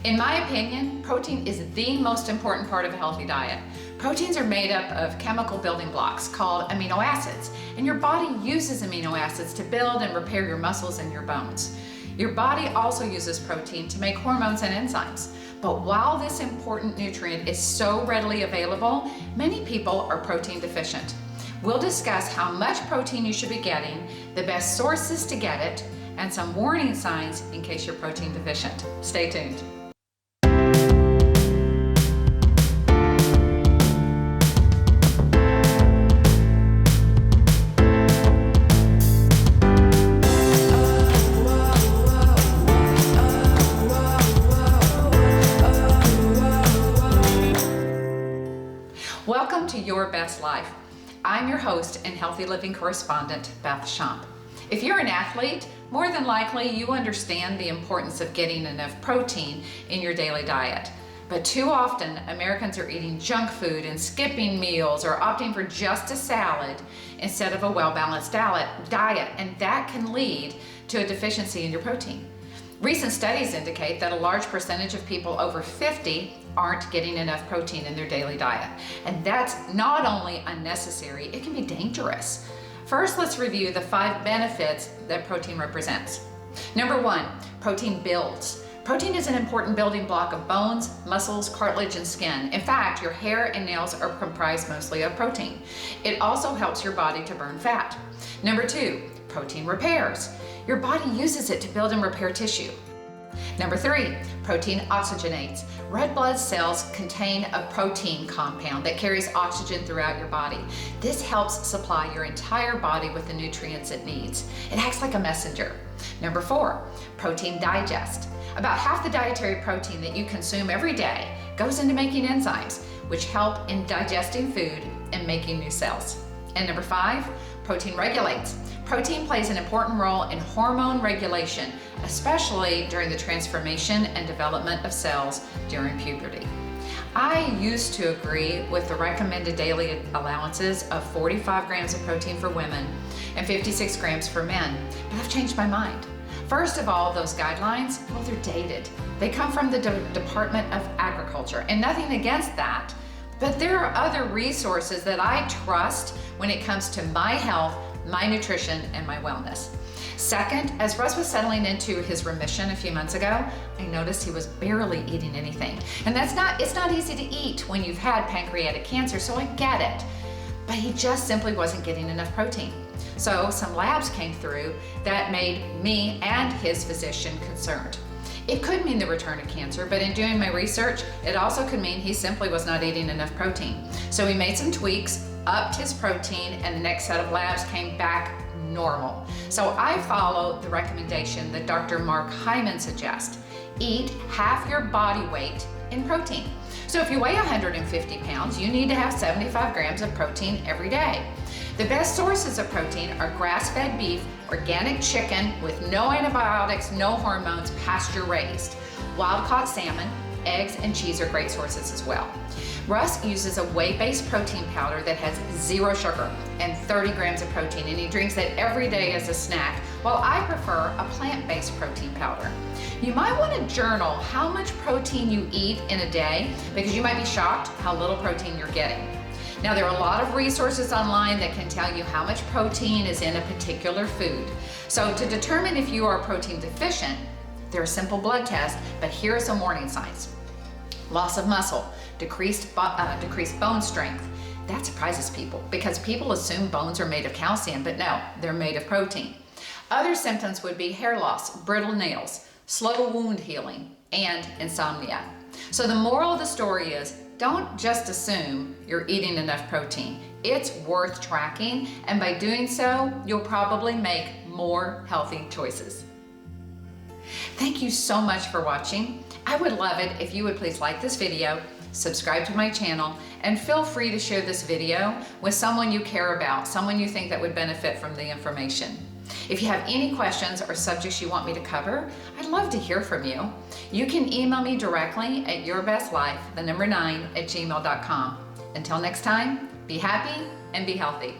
In my opinion, protein is the most important part of a healthy diet. Proteins are made up of chemical building blocks called amino acids, and your body uses amino acids to build and repair your muscles and your bones. Your body also uses protein to make hormones and enzymes. But while this important nutrient is so readily available, many people are protein deficient. We'll discuss how much protein you should be getting, the best sources to get it, and some warning signs in case you're protein deficient. Stay tuned. Welcome to Your Best Life. I'm your host and healthy living correspondent, Beth Schomp. If you're an athlete, more than likely you understand the importance of getting enough protein in your daily diet. But too often, Americans are eating junk food and skipping meals or opting for just a salad instead of a well-balanced diet, and that can lead to a deficiency in your protein. Recent studies indicate that a large percentage of people over 50 aren't getting enough protein in their daily diet. And that's not only unnecessary, it can be dangerous. First, let's review the 5 benefits that protein represents. Number 1, protein builds. Protein is an important building block of bones, muscles, cartilage, and skin. In fact, your hair and nails are comprised mostly of protein. It also helps your body to burn fat. Number 2, protein repairs. Your body uses it to build and repair tissue. Number 3, protein oxygenates. Red blood cells contain a protein compound that carries oxygen throughout your body. This helps supply your entire body with the nutrients it needs. It acts like a messenger. Number 4, protein digest. About half the dietary protein that you consume every day goes into making enzymes, which help in digesting food and making new cells. And number 5, protein regulates. Protein plays an important role in hormone regulation, especially during the transformation and development of cells during puberty. I used to agree with the recommended daily allowances of 45 grams of protein for women and 56 grams for men, but I've changed my mind. First of all, those guidelines, well, they're dated. They come from the Department of Agriculture, and nothing against that, but there are other resources that I trust when it comes to my health, my nutrition, and my wellness. Second, as Russ was settling into his remission a few months ago, I noticed he was barely eating anything. And it's not easy to eat when you've had pancreatic cancer, so I get it. But he just simply wasn't getting enough protein. So some labs came through that made me and his physician concerned. It could mean the return of cancer, but in doing my research, it also could mean he simply was not eating enough protein. So we made some tweaks, upped his protein, and the next set of labs came back normal. So I follow the recommendation that Dr. Mark Hyman suggests. Eat half your body weight in protein. So if you weigh 150 pounds, you need to have 75 grams of protein every day. The best sources of protein are grass-fed beef, organic chicken with no antibiotics, no hormones, pasture-raised. Wild-caught salmon, eggs, and cheese are great sources as well. Russ uses a whey-based protein powder that has 0 sugar and 30 grams of protein, and he drinks that every day as a snack, while I prefer a plant-based protein powder. You might want to journal how much protein you eat in a day, because you might be shocked how little protein you're getting. Now, there are a lot of resources online that can tell you how much protein is in a particular food. So to determine if you are protein deficient, there are simple blood tests, but here are some warning signs. Loss of muscle, decreased bone strength. That surprises people because people assume bones are made of calcium, but no, they're made of protein. Other symptoms would be hair loss, brittle nails, slow wound healing, and insomnia. So the moral of the story is, don't just assume you're eating enough protein. It's worth tracking, and by doing so, you'll probably make more healthy choices. Thank you so much for watching. I would love it if you would please like this video, subscribe to my channel, and feel free to share this video with someone you care about, someone you think that would benefit from the information. If you have any questions or subjects you want me to cover, I'd love to hear from you. You can email me directly at yourbestlife9@gmail.com. Until next time, be happy and be healthy.